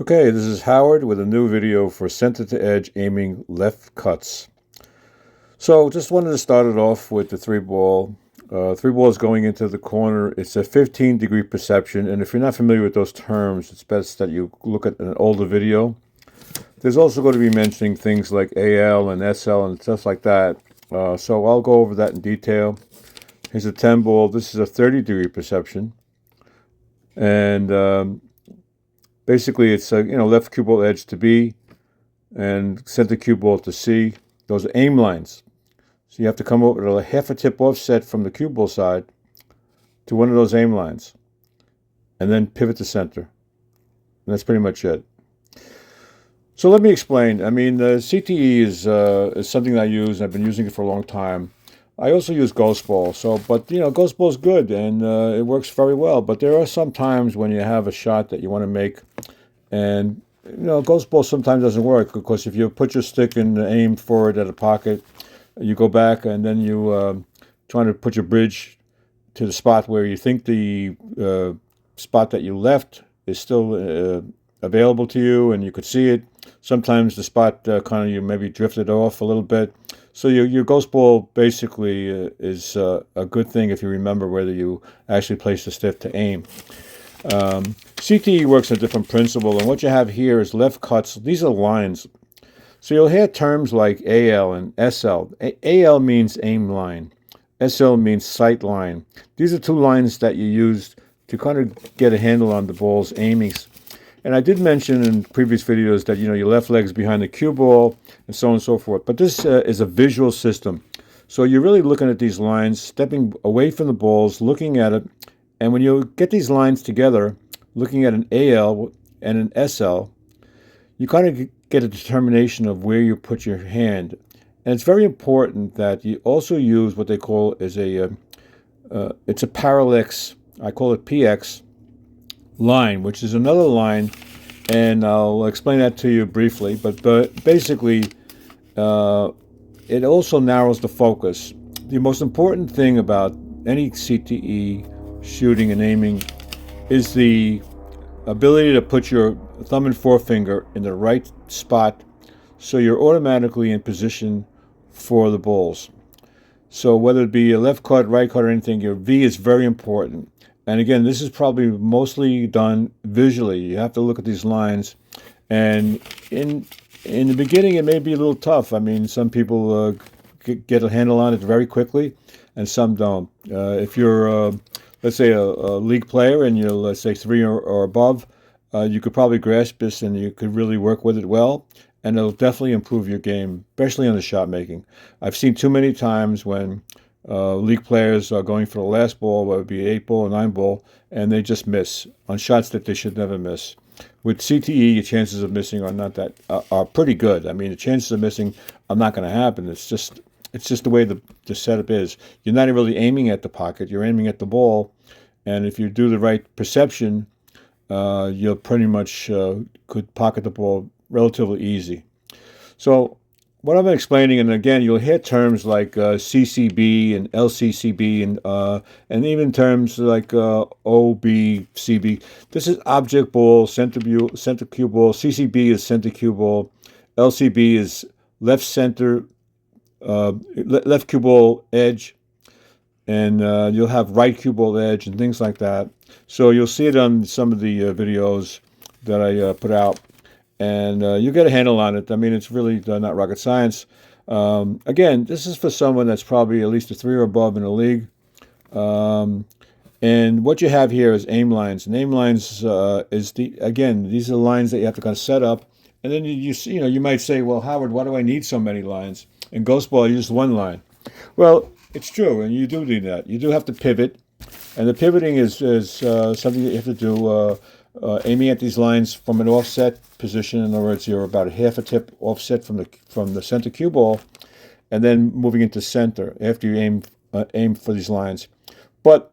Okay, this is Howard with a new video for center to edge aiming left cuts. So just wanted to start it off with the three ball. Three balls going into the corner. It's a 15-degree perception, and if you're not familiar with those terms, it's best that you look at an older video. There's also going to be mentioning things like AL and SL and stuff like that. So I'll go over that in detail. Here's a 10 ball. This is a 30-degree perception, and basically, it's left cue ball edge to B and center cue ball to C. Those are aim lines. So you have to come up with a half a tip offset from the cue ball side to one of those aim lines, and then pivot to center. And that's pretty much it. So let me explain. I mean, the CTE is something that I use. I've been using it for a long time. I also use ghost ball. But ghost ball is good and it works very well. But there are some times when you have a shot that you want to make, and ghost ball sometimes doesn't work because if you put your stick and aim forward at a pocket, you go back and then you trying to put your bridge to the spot where you think the spot that you left is still available to you and you could see it. Sometimes the spot kind of you maybe drifted off a little bit. So your ghost ball basically is a good thing if you remember whether you actually place the stick to aim. CTE works on a different principle, and what you have here is left cuts. These are lines. So you'll hear terms like AL and SL. AL means aim line. SL means sight line. These are two lines that you use to kind of get a handle on the ball's aimings. And I did mention in previous videos that your left leg's behind the cue ball and so on and so forth. But this is a visual system. So you're really looking at these lines, stepping away from the balls, looking at it. And when you get these lines together, looking at an AL and an SL, you kind of get a determination of where you put your hand. And it's very important that you also use what they call is it's a parallax, I call it PX, line, which is another line, and I'll explain that to you briefly. But basically, it also narrows the focus. The most important thing about any CTE shooting and aiming is the ability to put your thumb and forefinger in the right spot so you're automatically in position for the balls. So whether it be a left cut, right cut, or anything, your V is very important. And again, this is probably mostly done visually. You have to look at these lines. And in the beginning, it may be a little tough. I mean, some people get a handle on it very quickly, and some don't. If you're, let's say, a league player and you're, let's say, 3 or above, you could probably grasp this and you could really work with it well. And it'll definitely improve your game, especially on the shot making. I've seen too many times when league players are going for the last ball, whether it be 8 ball or 9 ball, and they just miss on shots that they should never miss. With CTE, your chances of missing are not that are pretty good. I mean, the chances of missing are not going to happen. It's just the way the setup is. You're not really aiming at the pocket. You're aiming at the ball, and if you do the right perception, you'll pretty much could pocket the ball relatively easy. So what I'm explaining, and again, you'll hear terms like CCB and LCCB and even terms like OBCB. This is object ball, center cue ball. CCB is center cue ball. LCB is left center, left cue ball edge, and you'll have right cue ball edge and things like that. So you'll see it on some of the videos that I put out. And you get a handle on it. I mean, it's really not rocket science. Again, this is for someone that's probably at least a 3 or above in the league. And what you have here is aim lines. And aim lines is these are lines that you have to kind of set up. And then you might say, well, Howard, why do I need so many lines? In ghost ball, you use one line. Well, it's true, and you do need that. You do have to pivot, and the pivoting is something that you have to do. Aiming at these lines from an offset position. In other words, you're about a half a tip offset from the center cue ball, and then moving into center after you aim for these lines. But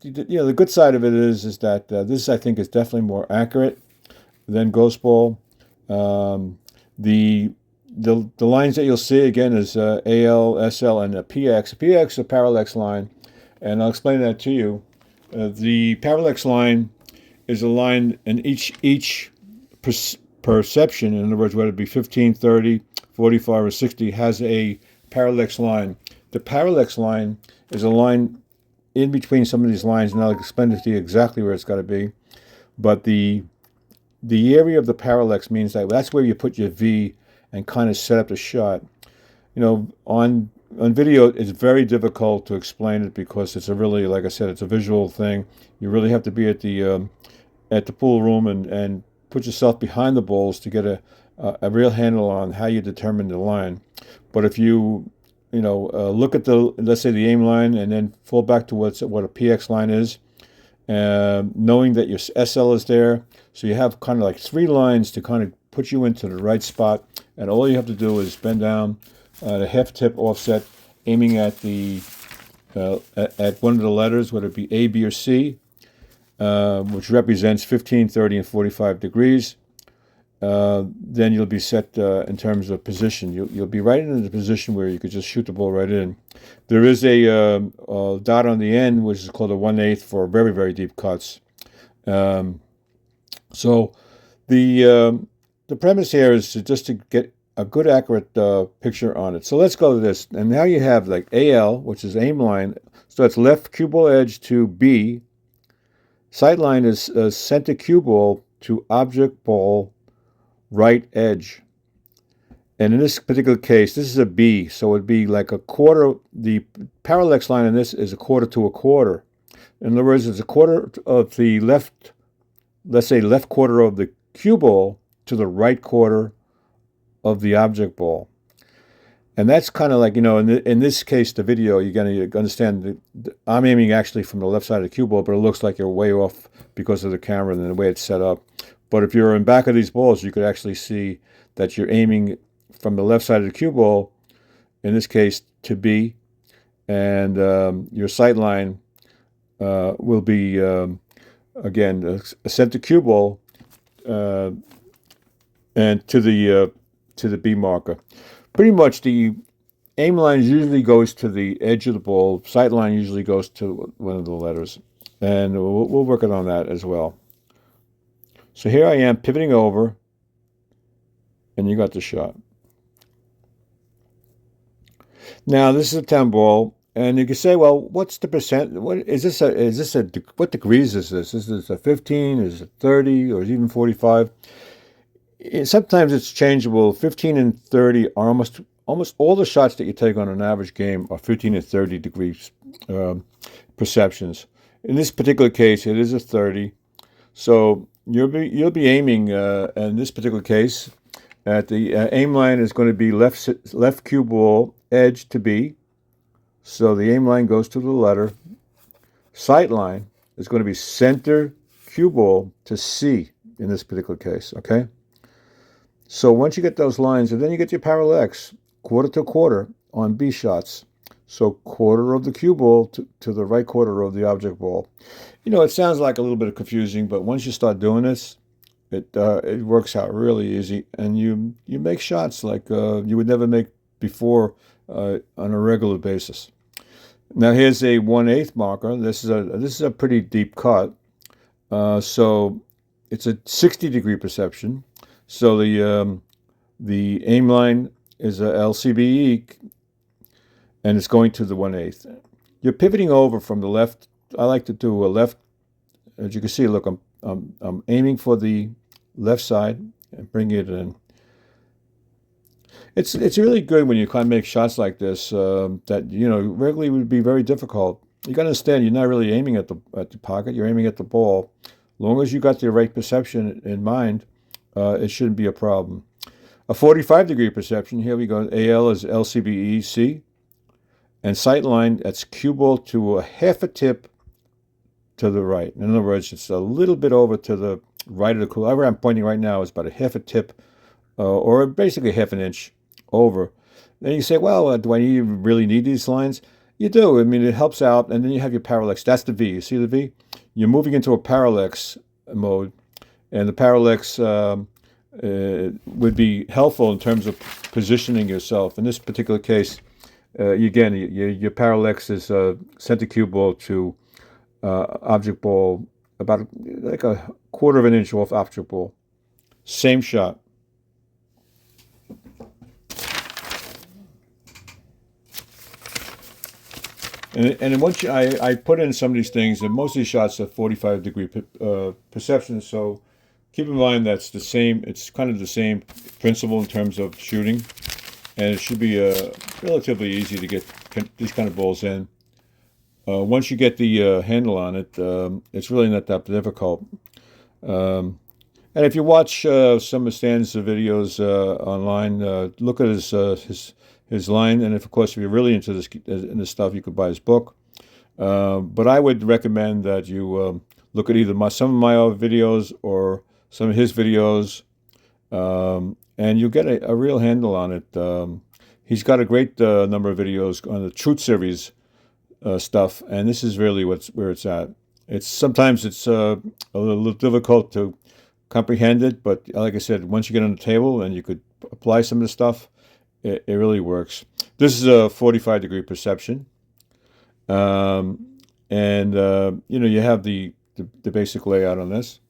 the good side of it is that this, I think, is definitely more accurate than ghost ball. The lines that you'll see again is AL, SL, and a PX. A PX is a parallax line, and I'll explain that to you. The parallax line is a line, and each perception, in other words, whether it be 15, 30, 45, or 60, has a parallax line. The parallax line is a line in between some of these lines, and I'll explain it to you exactly where it's got to be. But the area of the parallax means that that's where you put your V and kind of set up the shot. You know, on video, it's very difficult to explain it because it's a really, like I said, it's a visual thing. You really have to be at the pool room and put yourself behind the balls to get a real handle on how you determine the line. But if you look at let's say the aim line and then fall back to what a PX line is, knowing that your SL is there, so you have kind of like three lines to kind of put you into the right spot, and all you have to do is bend down the half tip offset, aiming at at one of the letters, whether it be A, B, or C, which represents 15, 30, and 45 degrees. Then you'll be set in terms of position. You'll be right in the position where you could just shoot the ball right in. There is a dot on the end, which is called a 1/8 for very, very deep cuts. So the premise here is just to get a good, accurate picture on it. So let's go to this. And now you have like AL, which is aim line. So that's left cue ball edge to B. Sight line is center cue ball to object ball right edge. And in this particular case, this is a B, so it'd be like a quarter. The parallax line in this is a quarter to a quarter. In other words, it's a quarter of the left, let's say left quarter of the cue ball to the right quarter of the object ball. And that's kind of like, in this case, the video, you're going to understand that I'm aiming actually from the left side of the cue ball, but it looks like you're way off because of the camera and the way it's set up. But if you're in back of these balls, you could actually see that you're aiming from the left side of the cue ball, in this case, to B, and your sight line will be, again, a center cue ball and to the B marker. Pretty much the aim line usually goes to the edge of the ball. Sight line usually goes to one of the letters. And we'll work it on that as well. So here I am pivoting over, and you got the shot. Now this is a 10 ball, and you can say, well, what's the percent? What what degrees is this? Is this a 15? Is it 30? Or is it even 45? Sometimes it's changeable. 15 and 30 are almost all the shots that you take on an average game are 15 and 30 degrees perceptions. In this particular case, it is a 30. So you'll be aiming in this particular case at the aim line is going to be left cue ball edge to B. So the aim line goes to the letter. Sight line is going to be center cue ball to C in this particular case. Okay. So once you get those lines, and then you get your parallax, quarter to quarter on B shots. So quarter of the cue ball to the right quarter of the object ball. It sounds like a little bit confusing, but once you start doing this, it works out really easy, and you make shots like you would never make before on a regular basis. Now here's a 1/8 marker. This is a pretty deep cut, so it's a 60 degree perception. So the aim line is a LCBE, and it's going to the 1/8. You're pivoting over from the left. I like to do a left. As you can see, look, I'm aiming for the left side and bring it in. It's really good when you kind of make shots like this that regularly would be very difficult. You got to understand, you're not really aiming at the pocket. You're aiming at the ball. As long as you got the right perception in mind, it shouldn't be a problem. A 45 degree perception. Here we go. AL is LCBE C, and sight line, that's cue ball to a half a tip to the right. In other words, it's a little bit over to the right of the cue. Where I'm pointing right now is about a half a tip, or basically half an inch over. Then you say, well, do I really need these lines? You do. I mean, it helps out. And then you have your parallax. That's the V. You see the V? You're moving into a parallax mode, and the parallax would be helpful in terms of positioning yourself. In this particular case, again, your parallax is center cue ball to object ball, about like a quarter of an inch off object ball. Same shot. And once I put in some of these things, and most of these shots are 45-degree perception, so keep in mind that's the same, it's kind of the same principle in terms of shooting, and it should be relatively easy to get these kind of balls in. Once you get the handle on it, it's really not that difficult. And if you watch some of Stan's videos online, look at his line, and of course, if you're really into this stuff, you could buy his book. But I would recommend that you look at either some of my other videos or some of his videos, and you'll get a real handle on it. He's got a great number of videos on the Truth Series stuff, and this is really where it's at. Sometimes it's a little difficult to comprehend it, but like I said, once you get on the table and you could apply some of the stuff, it really works. This is a 45-degree perception, and you have the basic layout on this.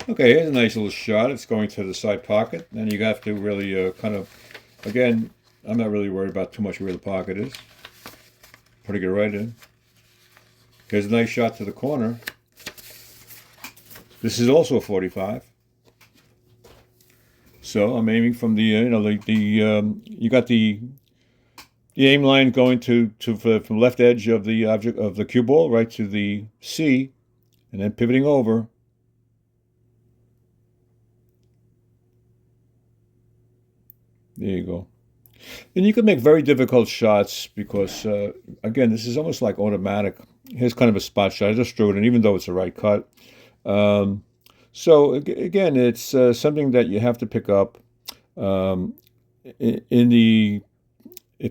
Okay, here's a nice little shot. It's going to the side pocket. Then you have to really kind of, again, I'm not really worried about too much where the pocket is. Putting it right in. Here's a nice shot to the corner. This is also a 45. So I'm aiming from the, you got the aim line going from left edge of the object of the cue ball right to the C, and then pivoting over. There you go. And you can make very difficult shots because, again, this is almost like automatic. Here's kind of a spot shot. I just threw it in, even though it's a right cut. So, again, it's something that you have to pick up. If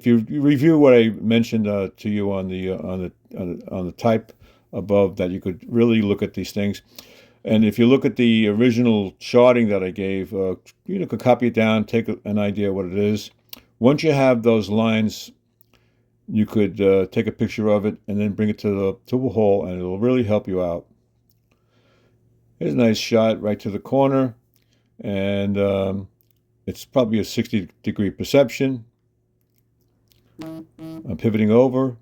you review what I mentioned to you on the type above, that you could really look at these things. And if you look at the original charting that I gave, you could copy it down, take an idea what it is. Once you have those lines, you could take a picture of it and then bring it to a hole, and it'll really help you out. Here's a nice shot right to the corner, and it's probably a 60-degree perception. I'm pivoting over.